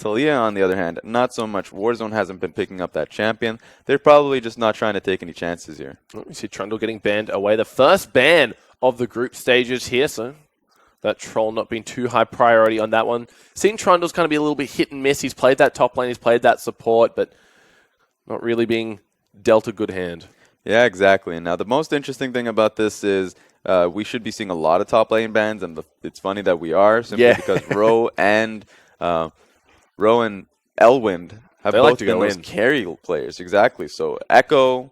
Talia, on the other hand, not so much. Warzone hasn't been picking up that champion. They're probably just not trying to take any chances here. Oh, you see Trundle getting banned away. The first ban of the group stages here, so that Troll not being too high priority on that one. Seeing Trundle's kind of be a little bit hit and miss. He's played that top lane, he's played that support, but not really being dealt a good hand. Yeah, exactly. And now the most interesting thing about this is we should be seeing a lot of top lane bans, and it's funny that we are, simply because Ro and Elwind have both been those carry players. Exactly. So Echo,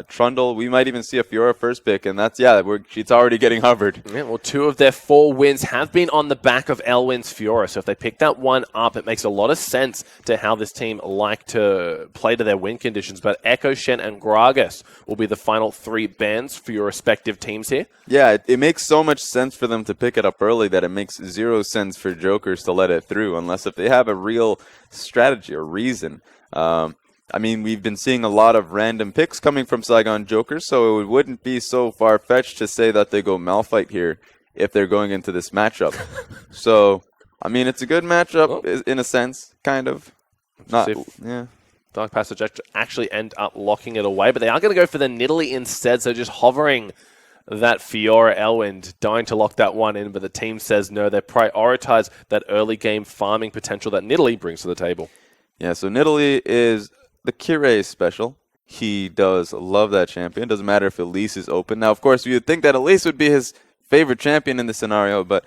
Trundle, we might even see a Fiora first pick, and that's, it's already getting hovered. Yeah, well, 2 of their 4 wins have been on the back of Elwind's Fiora, so if they pick that one up, it makes a lot of sense to how this team like to play to their win conditions. But Echo, Shen, and Gragas will be the final 3 bans for your respective teams here. Yeah, it makes so much sense for them to pick it up early that it makes 0 sense for Jokers to let it through, unless if they have a real strategy or reason. I mean, we've been seeing a lot of random picks coming from Saigon Jokers, so it wouldn't be so far-fetched to say that they go Malphite here if they're going into this matchup. So, I mean, it's a good matchup in a sense, kind of. Dark Passage actually end up locking it away, but they are going to go for the Nidalee instead, so just hovering that Fiora Elwind, dying to lock that one in, but the team says no, they prioritize that early game farming potential that Nidalee brings to the table. Yeah, so Nidalee is the Kirei special. He does love that champion. Doesn't matter if Elise is open. Now, of course, you'd think that Elise would be his favorite champion in this scenario, but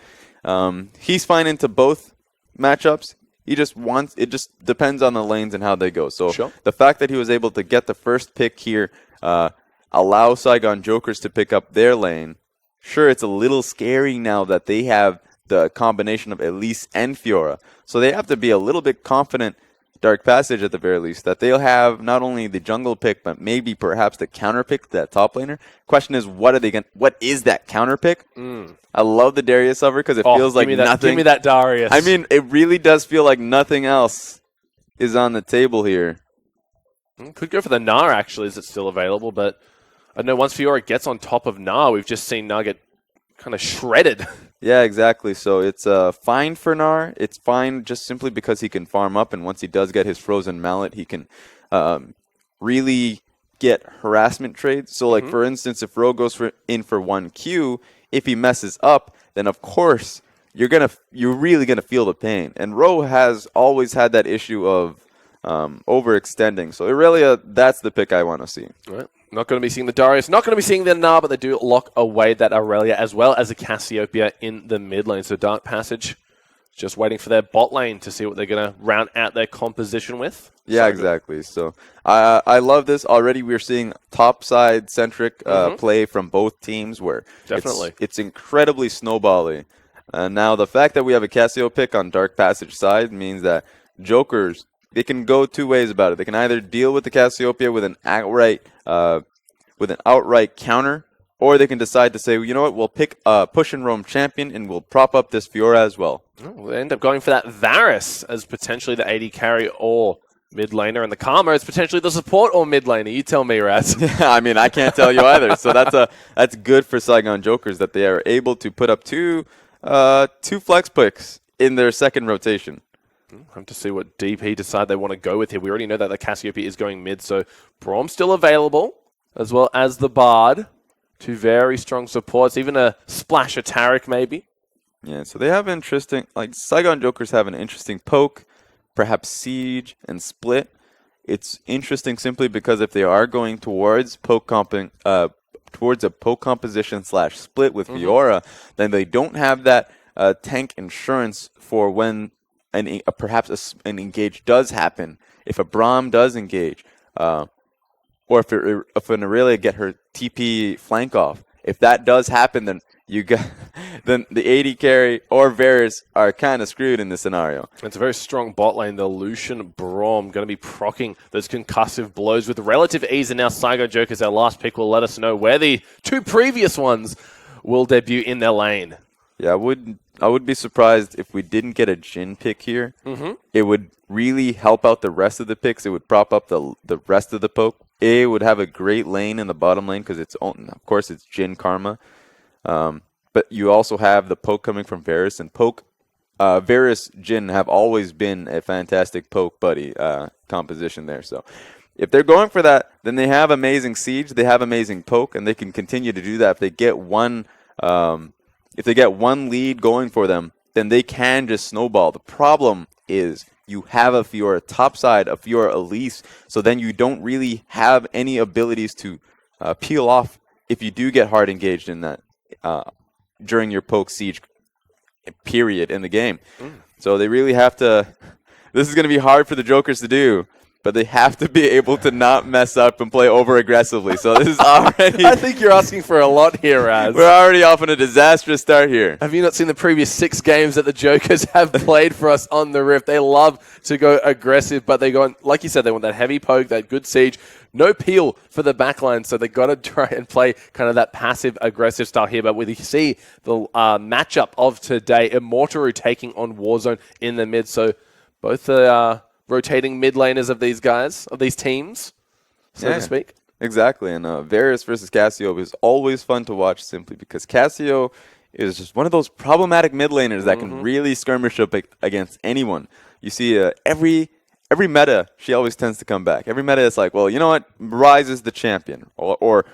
he's fine into both matchups. It just depends on the lanes and how they go. So the fact that he was able to get the first pick here, allow Saigon Jokers to pick up their lane. Sure, it's a little scary now that they have the combination of Elise and Fiora. So they have to be a little bit confident, Dark Passage at the very least, that they'll have not only the jungle pick, but maybe perhaps the counter pick, that top laner. Question is, what is that counter pick? I love the Darius hover because it feels like nothing. Give me that Darius. I mean, it really does feel like nothing else is on the table here. Could go for the Gnar, actually, is it still available? But I know once Fiora gets on top of Gnar, we've just seen Gnar get kind of shredded. Yeah, exactly. So it's fine for Gnar. It's fine just simply because he can farm up, and once he does get his Frozen Mallet, he can really get harassment trades. So, like, for instance, if Ro goes in for 1Q, if he messes up, then of course you're really gonna feel the pain. And Ro has always had that issue of overextending. So Irelia, that's the pick I want to see. All right. Not going to be seeing the Darius, not going to be seeing the Gnar, but they do lock away that Aurelia as well as a Cassiopeia in the mid lane. So Dark Passage just waiting for their bot lane to see what they're going to round out their composition with. Yeah, exactly. So I love this. Already we're seeing top-side centric play from both teams where it's incredibly snowbally. Now, the fact that we have a Cassio pick on Dark Passage side means that Jokers, they can go 2 ways about it. They can either deal with the Cassiopeia with an outright counter, or they can decide to say, well, you know what, we'll pick a push and roam champion and we'll prop up this Fiora as well. We'll end up going for that Varus as potentially the AD carry or mid laner, and the Karma is potentially the support or mid laner. You tell me, Raz. Yeah, I mean, I can't tell you either. So that's good for Saigon Jokers that they are able to put up two flex picks in their second rotation. Have to see what DP decide they want to go with here. We already know that the Cassiopeia is going mid, so Braum still available, as well as the Bard. 2 very strong supports, even a Splash Taric maybe. Yeah, so they have interesting, like Saigon Jokers have an interesting poke, perhaps Siege and Split. It's interesting simply because if they are going towards towards a poke composition / split with Fiora, then they don't have that tank insurance for when perhaps an engage does happen. If a Braum does engage, or if an Aurelia get her TP flank off, if that does happen, then then the AD carry or Varus are kind of screwed in this scenario. It's a very strong bot lane. The Lucian Braum going to be proccing those concussive blows with relative ease, and now Saigon Jokers, our last pick, will let us know where the 2 previous ones will debut in their lane. Yeah, I would be surprised if we didn't get a Jhin pick here. It would really help out the rest of the picks. It would prop up the rest of the poke. It would have a great lane in the bottom lane because of course it's Jhin Karma. But you also have the poke coming from Varus, and poke Varus Jin have always been a fantastic poke buddy composition there. So if they're going for that, then they have amazing siege, they have amazing poke, and they can continue to do that. If they get one lead going for them, then they can just snowball. The problem is you have a Fiora topside, a Fiora Elise, so then you don't really have any abilities to peel off if you do get hard engaged in that during your poke siege period in the game. So they really have to. This is going to be hard for the Jokers to do, but they have to be able to not mess up and play over aggressively. So this is already. I think you're asking for a lot here, Raz. We're already off on a disastrous start here. Have you not seen the previous 6 games that the Jokers have played for us on the Rift? They love to go aggressive, but they go on, like you said, they want that heavy poke, that good siege, no peel for the backline, so they got to try and play kind of that passive aggressive style here. But we see the matchup of today, Immortaru taking on Warzone in the mid, so both the rotating mid laners of these guys, of these teams, so to speak. Exactly, and Varus versus Cassio is always fun to watch simply because Cassio is just one of those problematic mid laners that can really skirmish up against anyone. You see every meta, she always tends to come back. Every meta is like, well, you know what? Ryze is the champion, or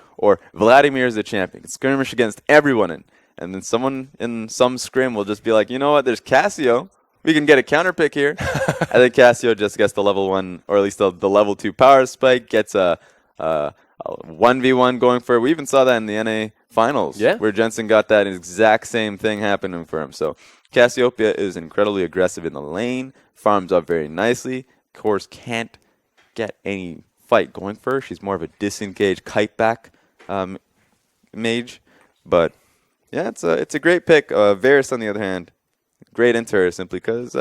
Vladimir is the champion. Skirmish against everyone, and then someone in some scrim will just be like, you know what? There's Cassio. We can get a counter pick here. I think Cassio just gets the level 1, or at least the level 2 power spike, gets a 1v1 going for it. We even saw that in the NA finals, where Jensen got that exact same thing happening for him. So Cassiopeia is incredibly aggressive in the lane, farms up very nicely. Of course, can't get any fight going for her. She's more of a disengaged kite back mage. But yeah, it's a great pick. Varus, on the other hand, great into her simply because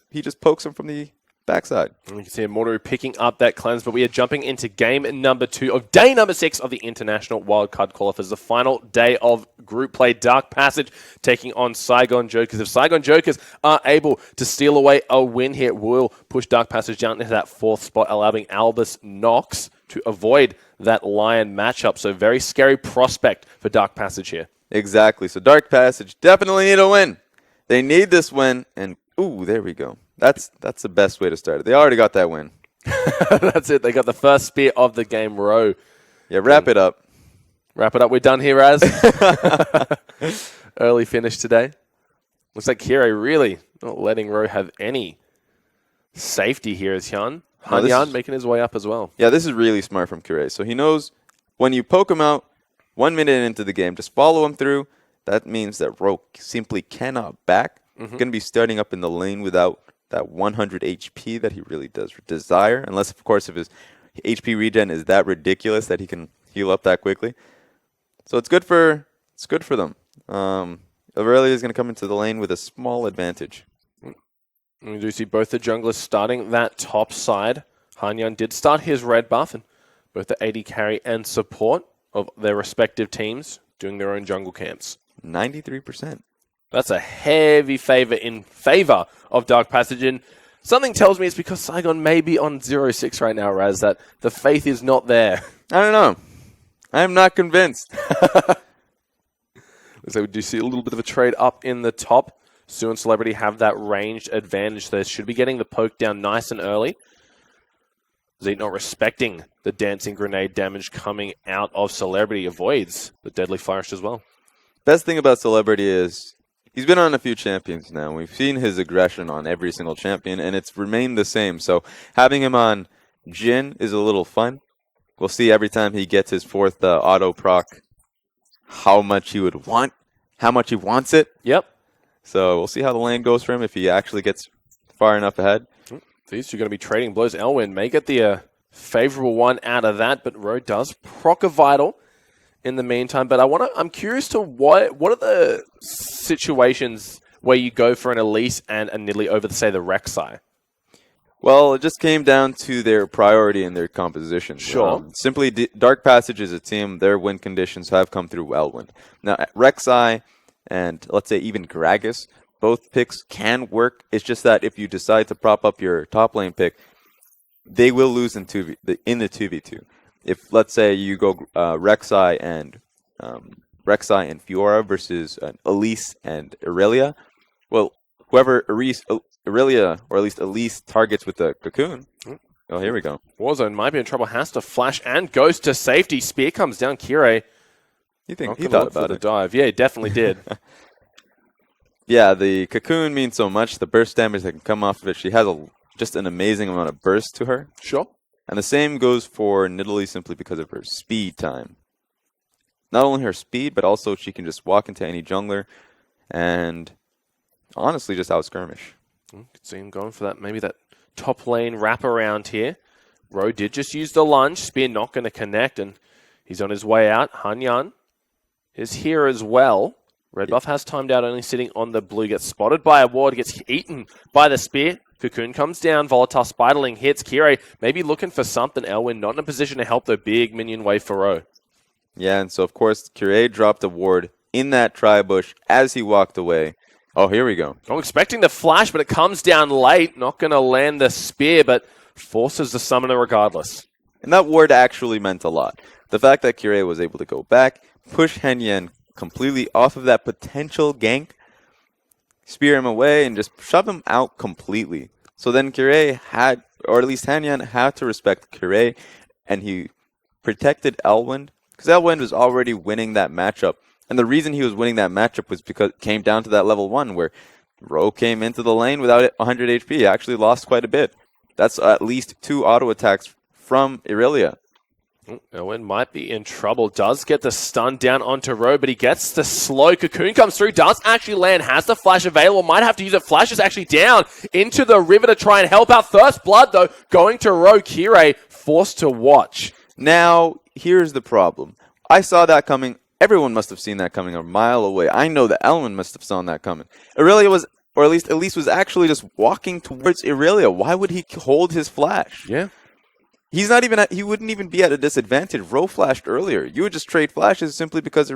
he just pokes him from the backside. And you can see Immortaru picking up that cleanse, but we are jumping into game number 2 of day number 6 of the International Wildcard Qualifiers, the final day of group play. Dark Passage taking on Saigon Jokers. If Saigon Jokers are able to steal away a win here, we'll push Dark Passage down into that 4th spot, allowing Albus Nox to avoid that Lion matchup. So very scary prospect for Dark Passage here. Exactly. So Dark Passage definitely need a win. They need this win, and ooh, there we go. That's the best way to start it. They already got that win. That's it. They got the first spear of the game row. Yeah, wrap it up. Wrap it up. We're done here, Raz. Early finish today. Looks like Kire really not letting Row have any safety here as Hanyan making his way up as well. Yeah, this is really smart from Kire. So he knows when you poke him out 1 minute into the game, just follow him through. That means that Rogue simply cannot back. Going to be starting up in the lane without that 100 HP that he really does desire. Unless, of course, if his HP regen is that ridiculous that he can heal up that quickly. So it's good for them. Aurelia is going to come into the lane with a small advantage. We do see both the junglers starting that top side. Hanyan did start his red buff, and both the AD carry and support of their respective teams doing their own jungle camps. 93%. That's a heavy in favor of Dark Passage. And something tells me it's because Saigon may be on 0-6 right now, Raz, that the faith is not there. I don't know. I'm not convinced. So we do see a little bit of a trade up in the top. Sue and Celebrity have that ranged advantage. They should be getting the poke down nice and early. Zeke not respecting the dancing grenade damage coming out of Celebrity, avoids the deadly flourish as well. Best thing about Celebrity is he's been on a few champions now. We've seen his aggression on every single champion, and it's remained the same. So having him on Jhin is a little fun. We'll see every time he gets his 4th auto proc how much he wants it. Yep. So we'll see how the lane goes for him if he actually gets far enough ahead. These two are going to be trading blows. Elwyn may get the favorable one out of that, but Ro does proc a vital in the meantime. But I'm curious to what are the situations where you go for an Elise and a Nidalee over, say, the Rek'Sai? Well, it just came down to their priority and their composition. Sure. Simply, Dark Passage is a team. Their win conditions have come through Elwyn. Now, Rek'Sai and, let's say, even Gragas, both picks can work. It's just that if you decide to prop up your top lane pick, they will lose in the 2v2. If, let's say, you go Rek'Sai and Fiora versus Elise and Aurelia, well, whoever Irelia, or at least Elise, targets with the cocoon. Oh, here we go. Warzone might be in trouble. Has to flash and goes to safety. Spear comes down. Kirei. You think Not he gonna thought look for about the it? dive. Yeah, he definitely did. Yeah, the cocoon means so much. The burst damage that can come off of it. She has just an amazing amount of burst to her. Sure. And the same goes for Nidalee simply because of her speed time. Not only her speed, but also she can just walk into any jungler and honestly just out-skirmish. Could see him going for that, maybe that top lane wraparound here. Ro did just use the lunge. Spear not going to connect, and he's on his way out. Hanyan is here as well. Red buff has timed out, only sitting on the blue. Gets spotted by a ward, gets eaten by the spear. Cocoon comes down, volatile spiderling hits. Kirei maybe looking for something. Elwyn not in a position to help the big minion wave for Ro. Yeah, and so of course, Kirei dropped a ward in that tri-bush as he walked away. Oh, here we go. I'm expecting the flash, but it comes down late. Not going to land the spear, but forces the summoner regardless. And that ward actually meant a lot. The fact that Kirei was able to go back, push Henyan completely off of that potential gank, spear him away, and just shove him out completely. So then Kirei had, or at least Henyan had to respect Kirei, and he protected Elwind, because Elwind was already winning that matchup. And the reason he was winning that matchup was because it came down to that level 1 where Ro came into the lane without 100 HP. He actually lost quite a bit. That's at least 2 auto attacks from Irelia. Elwyn might be in trouble. Does get the stun down onto Ro, but he gets the slow. Cocoon comes through. Does actually land. Has the flash available. Might have to use it. Flash is actually down into the river to try and help out. First blood, though, going to Ro. Kirei forced to watch. Now, here's the problem. I saw that coming. Everyone must have seen that coming a mile away. I know that Elwyn must have seen that coming. Irelia was, or at least Elise was actually just walking towards Irelia. Why would he hold his flash? Yeah. He's not even he wouldn't even be at a disadvantage. Ro flashed earlier. You would just trade flashes simply because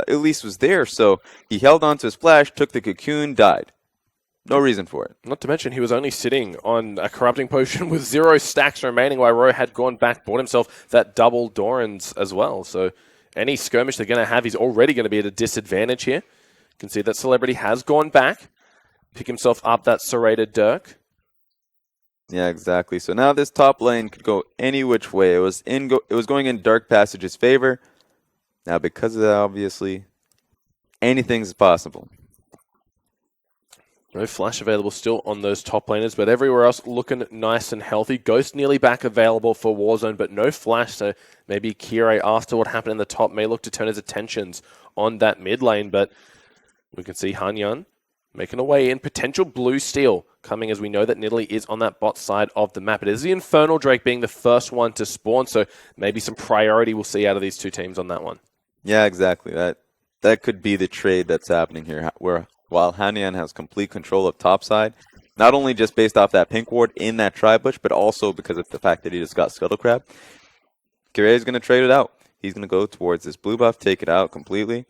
Elise was there. So he held on to his flash, took the cocoon, died. No reason for it. Not to mention he was only sitting on a corrupting potion with 0 stacks remaining while Ro had gone back, bought himself that double Dorans as well. So any skirmish they're going to have, he's already going to be at a disadvantage here. You can see that Celebrity has gone back. Pick himself up that serrated Dirk. Yeah, exactly. So now this top lane could go any which way. It was going in Dark Passage's favor. Now because of that, obviously, anything's possible. No flash available still on those top laners, but everywhere else looking nice and healthy. Ghost nearly back available for Warzone, but no flash, so maybe Kirei, after what happened in the top, may look to turn his attentions on that mid lane, but we can see Hanyan making a way in. Potential blue steal coming, as we know that Nidalee is on that bot side of the map. It is the Infernal Drake being the first one to spawn, so maybe some priority we'll see out of these two teams on that one. Yeah, exactly. That could be the trade that's happening here, where while Hanyan has complete control of topside, not only just based off that pink ward in that tri-bush, but also because of the fact that he just got Scuttle Crab, Kirei is going to trade it out. He's going to go towards this blue buff, take it out completely,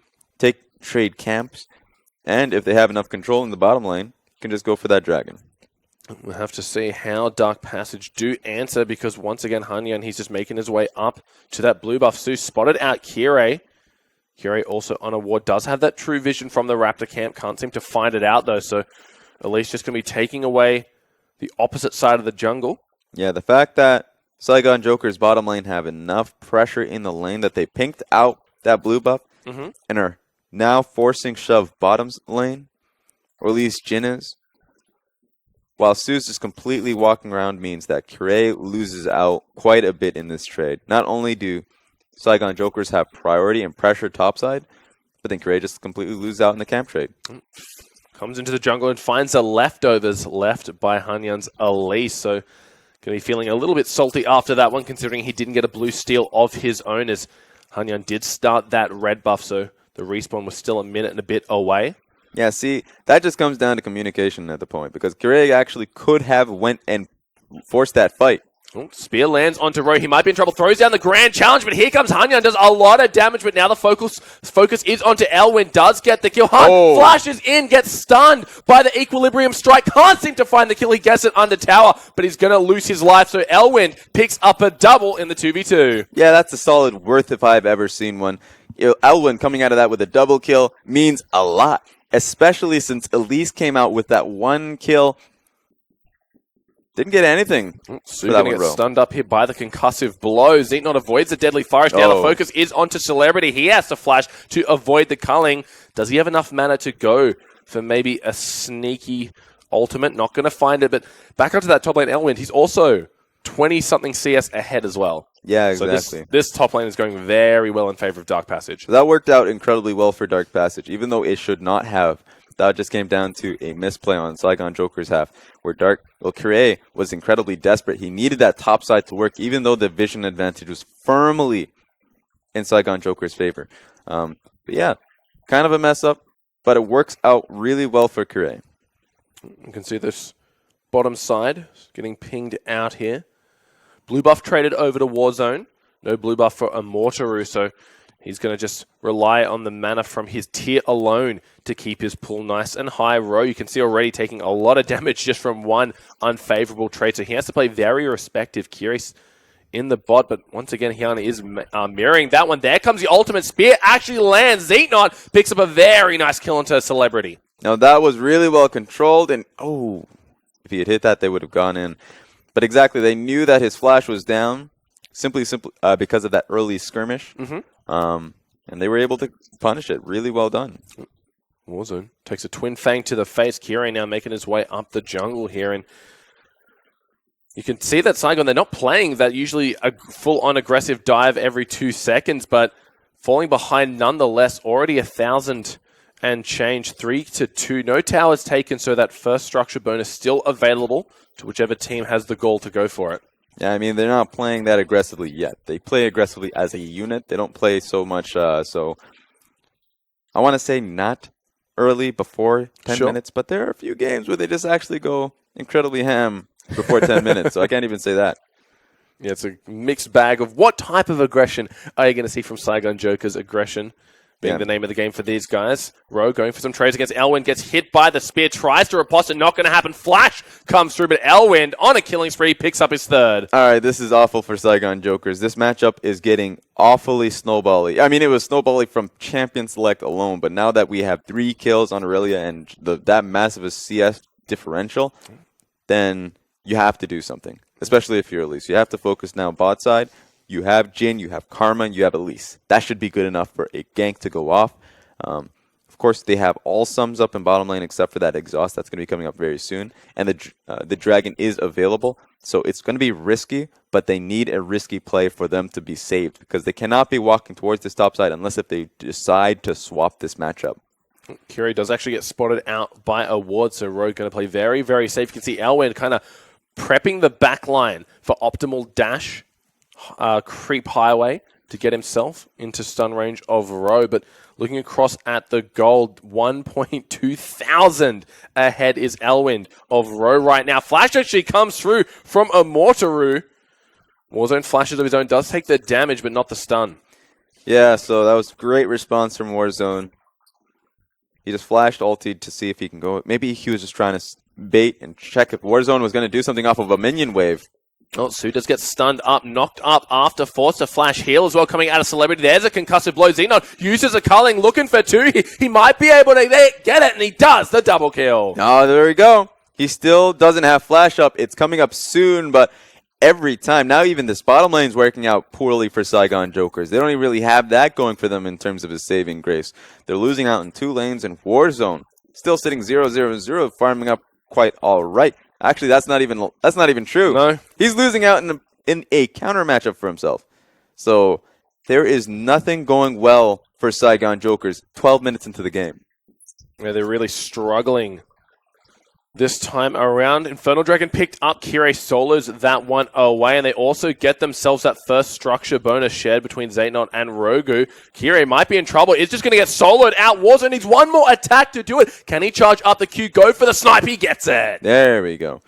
trade camps, and if they have enough control in the bottom lane, can just go for that dragon. We'll have to see how Dark Passage do answer, because once again, Hanyan, he's just making his way up to that blue buff. Sue spotted out Kirei. Kirei also on a ward, does have that true vision from the Raptor camp. Can't seem to find it out, though, so Elise just going to be taking away the opposite side of the jungle. Yeah, the fact that Saigon Joker's bottom lane have enough pressure in the lane that they pinked out that blue buff and are now forcing shove bottom's lane, or at least Jin is, while Sue's just completely walking around, means that Kirei loses out quite a bit in this trade. Not only do Saigon Jokers have priority and pressure topside, but then Kirei just completely loses out in the camp trade. Comes into the jungle and finds the leftovers left by Hanyan's Elise, so going to be feeling a little bit salty after that one, considering he didn't get a blue steal of his own, as Hanyan did start that red buff, so the respawn was still a minute and a bit away. Yeah, see, that just comes down to communication at the point, because Kirei actually could have went and forced that fight. Oh, spear lands onto Ro. He might be in trouble. Throws down the grand challenge, but here comes Hanyan. Does a lot of damage, but now the focus is onto Elwyn. Does get the kill. Hunt flashes in, gets stunned by the Equilibrium Strike. Can't seem to find the kill. He gets it under tower, but he's going to lose his life. So Elwyn picks up a double in the 2v2. Yeah, that's a solid worth if I've ever seen one. Elwyn coming out of that with a double kill means a lot. especially since Elise came out with that one kill. Didn't get anything. Sue going to get stunned up here by the concussive blow. Xenon avoids the deadly forest. Now the focus is onto Celebrity. He has to flash to avoid the culling. Does he have enough mana to go for maybe a sneaky ultimate? Not going to find it, but back onto that top lane Elwind. He's also 20-something CS ahead as well. Yeah, exactly. So this top lane is going very well in favor of Dark Passage. That worked out incredibly well for Dark Passage, even though it should not have. That just came down to a misplay on Saigon Joker's half, where Kyrie was incredibly desperate. He needed that top side to work, even though the vision advantage was firmly in Saigon Joker's favor. But yeah, kind of a mess up, but it works out really well for Kyrie. You can see this bottom side getting pinged out here. Blue buff traded over to Warzone. No blue buff for Immortaru, so he's going to just rely on the mana from his tier alone to keep his pool nice and high. Ro, you can see already taking a lot of damage just from one unfavorable trade, so he has to play very respective. Curious in the bot, but once again, Hyana is mirroring that one. There comes the ultimate spear, actually lands. Xenon picks up a very nice kill into Celebrity. Now that was really well controlled, and if he had hit that, they would have gone in. But exactly, they knew that his flash was down, simply because of that early skirmish. And they were able to punish it. Really well done. Warzone takes a twin fang to the face. Kyrie now making his way up the jungle here. And you can see that Saigon, they're not playing that usually a full-on aggressive dive every 2 seconds, but falling behind nonetheless. Already 1,000 and change, 3-2. No towers taken, so that first structure bonus still available to whichever team has the goal to go for it. Yeah, I mean, they're not playing that aggressively yet. They play aggressively as a unit. They don't play so much, so I want to say not early before 10 minutes, but there are a few games where they just actually go incredibly ham before 10 minutes, so I can't even say that. Yeah, it's a mixed bag of what type of aggression are you going to see from Saigon Joker's aggression being the name of the game for these guys. Ro going for some trades against Elwind, gets hit by the spear, tries to riposte it, not going to happen. Flash comes through, but Elwind on a killing spree picks up his third. All right, this is awful for Saigon Jokers. This matchup is getting awfully snowbally. I mean, it was snowbally from champion select alone, but now that we have 3 kills on Aurelia and that massive CS differential, then you have to do something, especially if you're Elise. You have to focus now bot side. You have Jin, you have Karma, and you have Elise. That should be good enough for a gank to go off. Of course, they have all sums up in bottom lane except for that exhaust. That's going to be coming up very soon. And the dragon is available, so it's going to be risky, but they need a risky play for them to be saved because they cannot be walking towards this top side unless if they decide to swap this matchup. Curie does actually get spotted out by a ward, so Rogue going to play very, very safe. You can see Elwind kind of prepping the back line for optimal dash creep highway to get himself into stun range of Ro, but looking across at the gold, 1.2 thousand ahead is Elwind of Ro right now. Flash actually comes through from Immortaru. Warzone flashes of his own, does take the damage, but not the stun. Yeah, so that was great response from Warzone. He just flashed ulti to see if he can go. Maybe he was just trying to bait and check if Warzone was going to do something off of a minion wave. Oh, Sue does get stunned up, knocked up after forced to flash heal as well coming out of Celebrity. There's a concussive blow. Xenon uses a culling, looking for 2. He might be able to get it, and he does the double kill. Oh, there we go. He still doesn't have flash up. It's coming up soon, but every time, now even this bottom lane is working out poorly for Saigon Jokers. They don't even really have that going for them in terms of his saving grace. They're losing out in 2 lanes, and Warzone still sitting 0-0-0, farming up quite all right. Actually, that's not even true. No. He's losing out in a counter matchup for himself. So there is nothing going well for Saigon Jokers 12 minutes into the game. Yeah, they're really struggling this time around. Infernal Dragon picked up. Kyrie solos that one away, and they also get themselves that first structure bonus shared between Xenon and Rogu. Kyrie might be in trouble. It's just going to get soloed out. Warzone needs one more attack to do it. Can he charge up the Q? Go for the snipe. He gets it. There we go.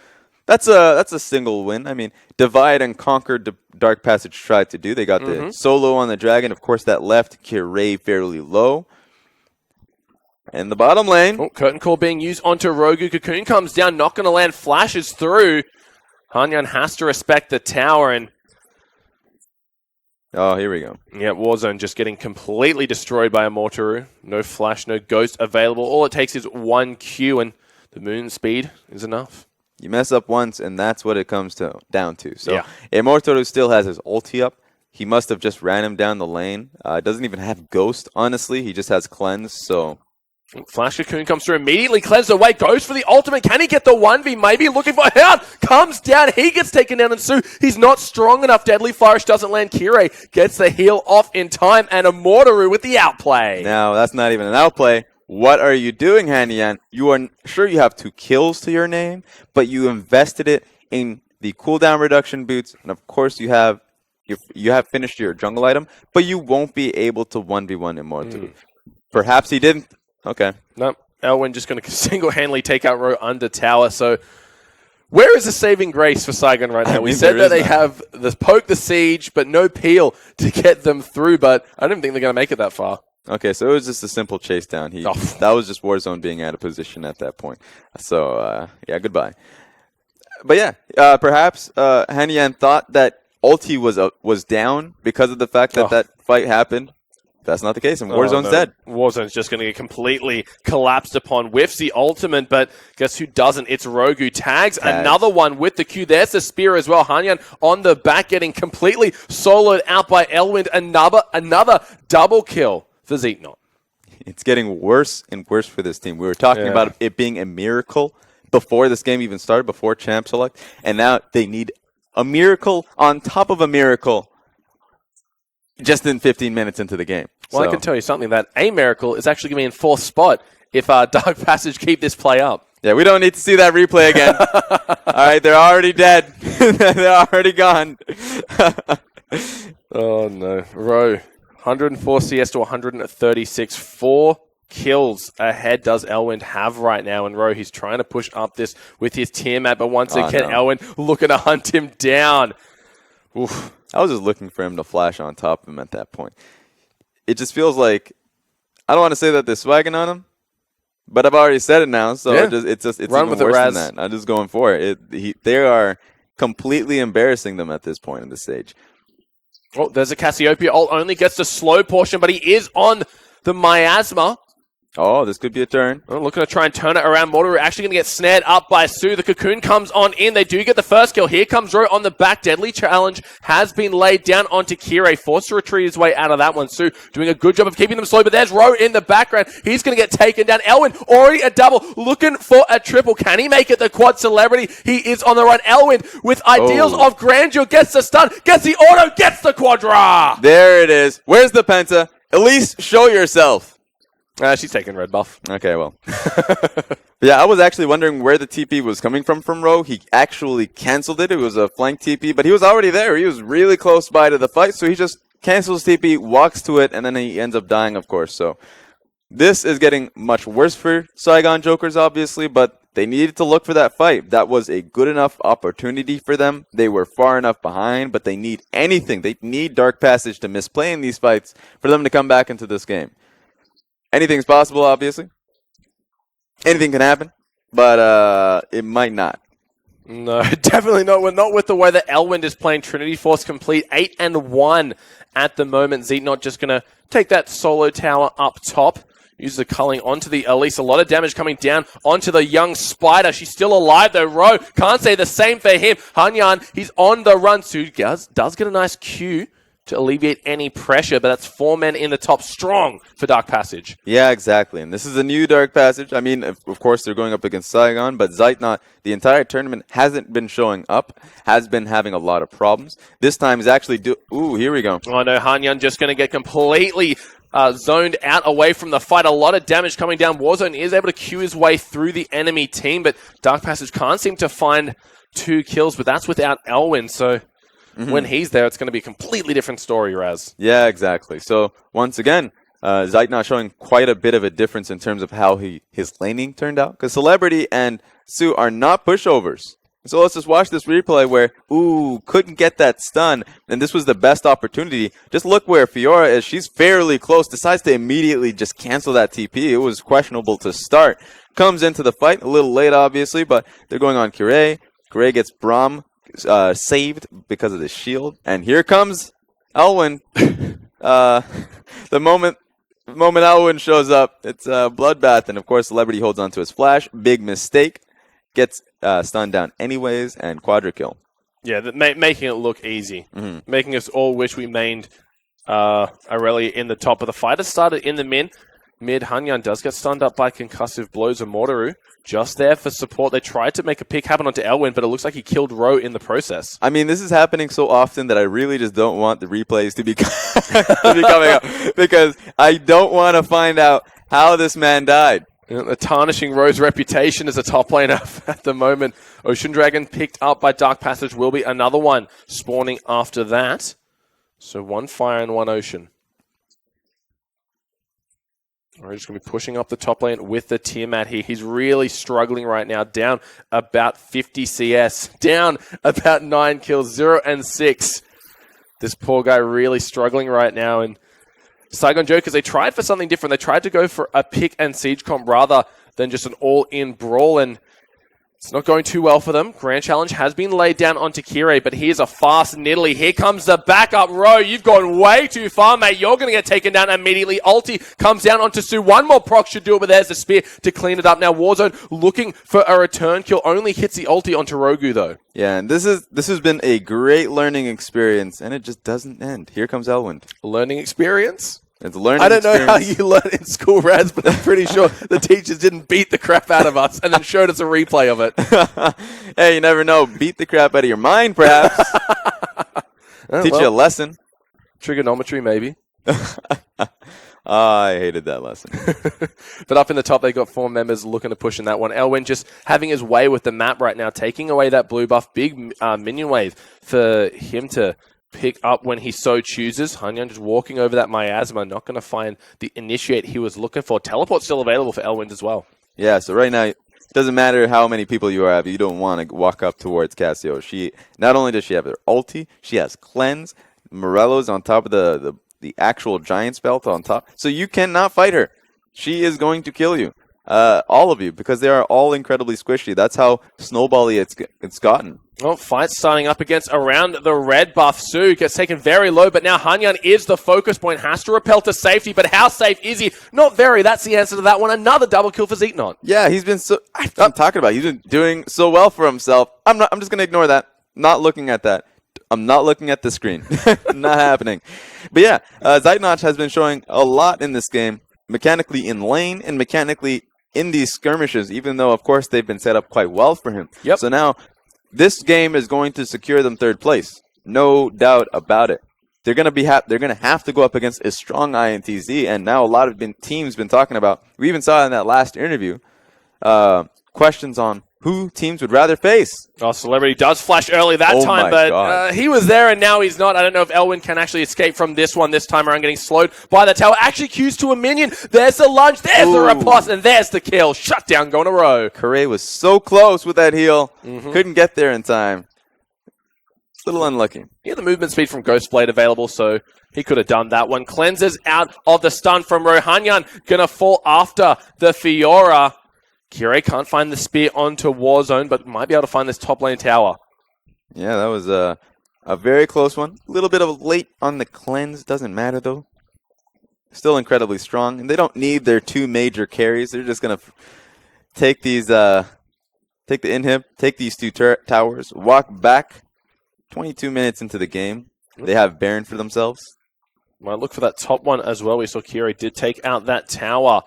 That's a single win. I mean, divide and conquer Dark Passage tried to do. They got the solo on the dragon. Of course, that left Kyrie fairly low. In the bottom lane. Oh, curtain call being used onto Rogu. Cocoon comes down, not going to land, flashes through. Hanyan has to respect the tower, and Oh, here we go. Yeah, Warzone just getting completely destroyed by Immortaru. No flash, no ghost available. All it takes is one Q, and the moon speed is enough. You mess up once, and that's what it comes down to. So Yeah. Immortaru still has his ulti up. He must have just ran him down the lane. Doesn't even have Ghost, honestly. He just has Cleanse, so... Flash Cocoon comes through immediately, cleanses away, goes for the ultimate. Can he get the 1v? Maybe looking for out. Comes down, he gets taken down, and Su, he's not strong enough. Deadly Flourish doesn't land. Kirei gets the heal off in time, and Immortaru with the outplay. Now, that's not even an outplay. What are you doing, Hanyan? You are sure you have 2 kills to your name, but you invested it in the cooldown reduction boots, and of course you have finished your jungle item, but you won't be able to 1v1 Immortaru. Perhaps he didn't. Okay. No, Elwyn just going to single-handedly take out Row under tower. So where is the saving grace for Saigon right now? We said that they have the poke the siege, but no peel to get them through, but I don't think they're going to make it that far. Okay, so it was just a simple chase down. That was just Warzone being out of position at that point. So, yeah, goodbye. But yeah, perhaps Hanyan thought that ulti was down because of the fact that that fight happened. That's not the case, and Warzone's dead. Warzone's just going to get completely collapsed upon. Whiffs the ultimate, but guess who doesn't? It's Rogu. Tags another one with the Q. There's the spear as well. Hanyan on the back getting completely soloed out by Elwind. Another double kill for Zeetnot. It's getting worse and worse for this team. We were talking about it being a miracle before this game even started, before Champ Select, and now they need a miracle on top of a miracle just in 15 minutes into the game. Well, I can tell you something, that a miracle is actually going to be in 4th spot if Dark Passage keep this play up. Yeah, we don't need to see that replay again. All right, they're already dead. They're already gone. Oh, no. Row, 104 CS to 136. 4 kills ahead does Elwind have right now. And Row, he's trying to push up this with his Tiamat, but once again, Elwind looking to hunt him down. Oof. I was just looking for him to flash on top of him at that point. It just feels like, I don't want to say that they're swagging on him, but I've already said it now, so it's Run even with worse it, Raz. than that. I'm just going for it. They are completely embarrassing them at this point in the stage. Oh, there's a Cassiopeia ult, only gets the slow portion, but he is on the Miasma. Oh, this could be a turn. Oh, looking to try and turn it around. Mortar actually going to get snared up by Su. The Cocoon comes on in. They do get the first kill. Here comes Ro on the back. Deadly challenge has been laid down onto Kirei. Forced to retreat his way out of that one. Su doing a good job of keeping them slow, but there's Ro in the background. He's going to get taken down. Elwyn already a double. Looking for a triple. Can he make it the quad celebrity? He is on the run. Elwyn with ideals of grandeur. Gets the stun. Gets the auto. Gets the quadra. There it is. Where's the Penta? Elise, show yourself. She's taking red buff. Okay, well. Yeah, I was actually wondering where the TP was coming from Ro. He actually canceled it. It was a flank TP, but he was already there. He was really close by to the fight, so he just cancels TP, walks to it, and then he ends up dying, of course. So this is getting much worse for Saigon Jokers, obviously, but they needed to look for that fight. That was a good enough opportunity for them. They were far enough behind, but they need anything. They need Dark Passage to misplay in these fights for them to come back into this game. Anything's possible, obviously. Anything can happen, but it might not. No, definitely not. We're not with the way that Elwind is playing. Trinity Force complete 8-1 at the moment. Zeetnot just going to take that solo tower up top. Use the culling onto the Elise. A lot of damage coming down onto the young Spider. She's still alive though. Ro can't say the same for him. Hanyan, he's on the run. Su does get a nice Q to alleviate any pressure, but that's 4 men in the top, strong for Dark Passage. Yeah, exactly. And this is a new Dark Passage. I mean, of course, they're going up against Saigon, but Zeitnot, the entire tournament, hasn't been showing up, has been having a lot of problems. This time is actually ooh, here we go. Oh no, Hanyan just going to get completely zoned out away from the fight. A lot of damage coming down. Warzone is able to queue his way through the enemy team, but Dark Passage can't seem to find 2 kills, but that's without Elwyn, so when he's there, it's going to be a completely different story, Raz. Yeah, exactly. So, once again, Zeitnot showing quite a bit of a difference in terms of how his laning turned out. Because Celebrity and Su are not pushovers. So let's just watch this replay where, couldn't get that stun. And this was the best opportunity. Just look where Fiora is. She's fairly close. Decides to immediately just cancel that TP. It was questionable to start. Comes into the fight. A little late, obviously, but they're going on Kirei. Kirei gets Braum saved because of the shield. And here comes Elwin, the moment Elwin shows up, it's a bloodbath, and of course Celebrity holds onto his flash. Big mistake, gets stunned down anyways, and quadra kill. Yeah, making it look easy, making us all wish we mained Aurelia in the top of the fight. It started in the mid. Hanyan does get stunned up by concussive blows of Mortaru. Just there for support. They tried to make a pick happen onto Elwin, but it looks like he killed Ro in the process. I mean, this is happening so often that I really just don't want the replays to be, to be coming up, because I don't want to find out how this man died. You know, tarnishing Ro's reputation as a top laner at the moment. Ocean Dragon picked up by Dark Passage will be another one spawning after that. So one fire and one ocean. We're just going to be pushing up the top lane with the Tiamat here. He's really struggling right now, down about 50 CS, down about 9 kills, 0 and 6. This poor guy really struggling right now. And Saigon Jokers, they tried for something different. They tried to go for a pick and siege comp rather than just an all-in brawl, and it's not going too well for them. Grand Challenge has been laid down onto Kirei, but here's a fast Nidalee. Here comes the backup Ro. You've gone way too far, mate. You're going to get taken down immediately. Ulti comes down onto Su. One more proc should do it, but there's the spear to clean it up. Now Warzone looking for a return kill. Only hits the ulti onto Rogu, though. Yeah, and this has been a great learning experience, and it just doesn't end. Here comes Elwind. Learning experience? It's learning I don't know how experience. you learn in school, Raz, but I'm pretty sure the teachers didn't beat the crap out of us and then showed us a replay of it. Hey, you never know. Beat the crap out of your mind, perhaps. Teach you a lesson. Trigonometry, maybe. I hated that lesson. But up in the top, they got 4 members looking to push in that one. Elwin just having his way with the map right now, taking away that blue buff. Big minion wave for him to pick up when he so chooses. Hanyan just walking over that miasma, not going to find the initiate he was looking for. Teleport still available for Elwind as well. Yeah, so right now, it doesn't matter how many people you have, you don't want to walk up towards Cassio. She not only does she have her ulti, she has cleanse. Morello's on top of the actual giant's belt on top. So you cannot fight her. She is going to kill you. All of you, because they are all incredibly squishy. That's how snowbally it's gotten. Well, fight starting up against around the red buff. Su gets taken very low, but now Hanyan is the focus point. Has to repel to safety, but how safe is he? Not very. That's the answer to that one. Another double kill for Zeeknot. Yeah, he's been so... I'm talking about. He's been doing so well for himself. I'm just going to ignore that. Not looking at that. I'm not looking at the screen. Not happening. But yeah, Zeitnotch has been showing a lot in this game, mechanically in lane and mechanically in these skirmishes, even though, of course, they've been set up quite well for him. Yep. So now, this game is going to secure them 3rd place. No doubt about it. They're going to they're going to have to go up against a strong INTZ, and now a lot of teams been talking about. We even saw in that last interview questions on who teams would rather face. Oh, Celebrity does flash early that time, but he was there and now he's not. I don't know if Elwin can actually escape from this one this time around, getting slowed by the tower. Actually Q's to a minion. There's the lunge, there's the riposte, and there's the kill. Shut down, going to Ro. Correa was so close with that heal. Couldn't get there in time. A little unlucky. He had the movement speed from Ghostblade available, so he could have done that one. Cleanses out of the stun from Ro. Hanyan gonna fall after the Fiora. Kirei can't find the spear onto Warzone, but might be able to find this top lane tower. Yeah, that was a very close one. A little bit of late on the cleanse. Doesn't matter, though. Still incredibly strong. And they don't need their 2 major carries. They're just going to take these, take the inhib, take these 2 towers, walk back. 22 minutes into the game. They have Baron for themselves. Might look for that top one as well. We saw Kirei did take out that tower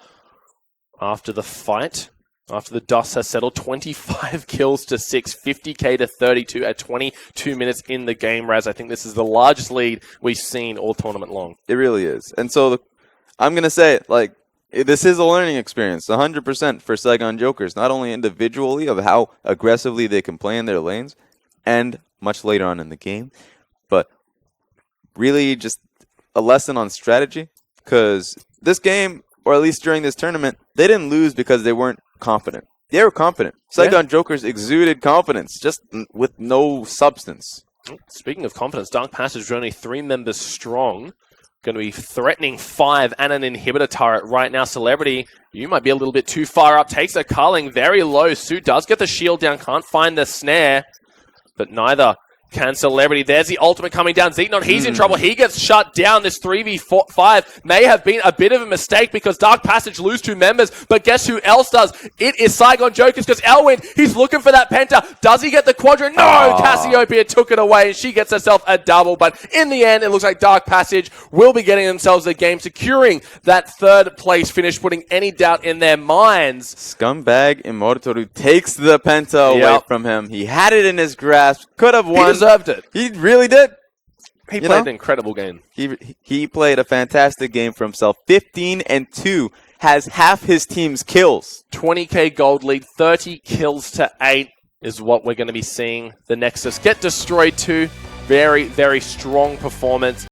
after the fight. After the dust has settled, 25 kills to 6, 50k to 32 at 22 minutes in the game, Raz. I think this is the largest lead we've seen all tournament long. It really is. And so I'm going to say, like, this is a learning experience, 100% for Saigon Jokers, not only individually of how aggressively they can play in their lanes, and much later on in the game, but really just a lesson on strategy, because this game, or at least during this tournament, they didn't lose because they weren't confident. They were confident. Saigon Jokers exuded confidence, just with no substance. Speaking of confidence, Dark Passage are only 3 members strong. Going to be threatening 5 and an inhibitor turret right now. Celebrity, you might be a little bit too far up. Takes a culling very low. Su does get the shield down. Can't find the snare. But neither Can Celebrity. There's the ultimate coming down. Xenon, he's in trouble. He gets shut down. This 3v5 may have been a bit of a mistake because Dark Passage lose 2 members, but guess who else does? It is Saigon Jokers because Elwin, he's looking for that Penta. Does he get the quadrant? No! Cassiopeia took it away and she gets herself a double, but in the end, it looks like Dark Passage will be getting themselves a game, securing that 3rd place finish, putting any doubt in their minds. Scumbag Immortoru takes the Penta away from him. He had it in his grasp, could have won. He deserved it. He really did. He played an incredible game. He played a fantastic game for himself. 15-2, has half his team's kills. 20k gold lead, 30 kills to 8 is what we're going to be seeing the Nexus get destroyed to. Very, very strong performance.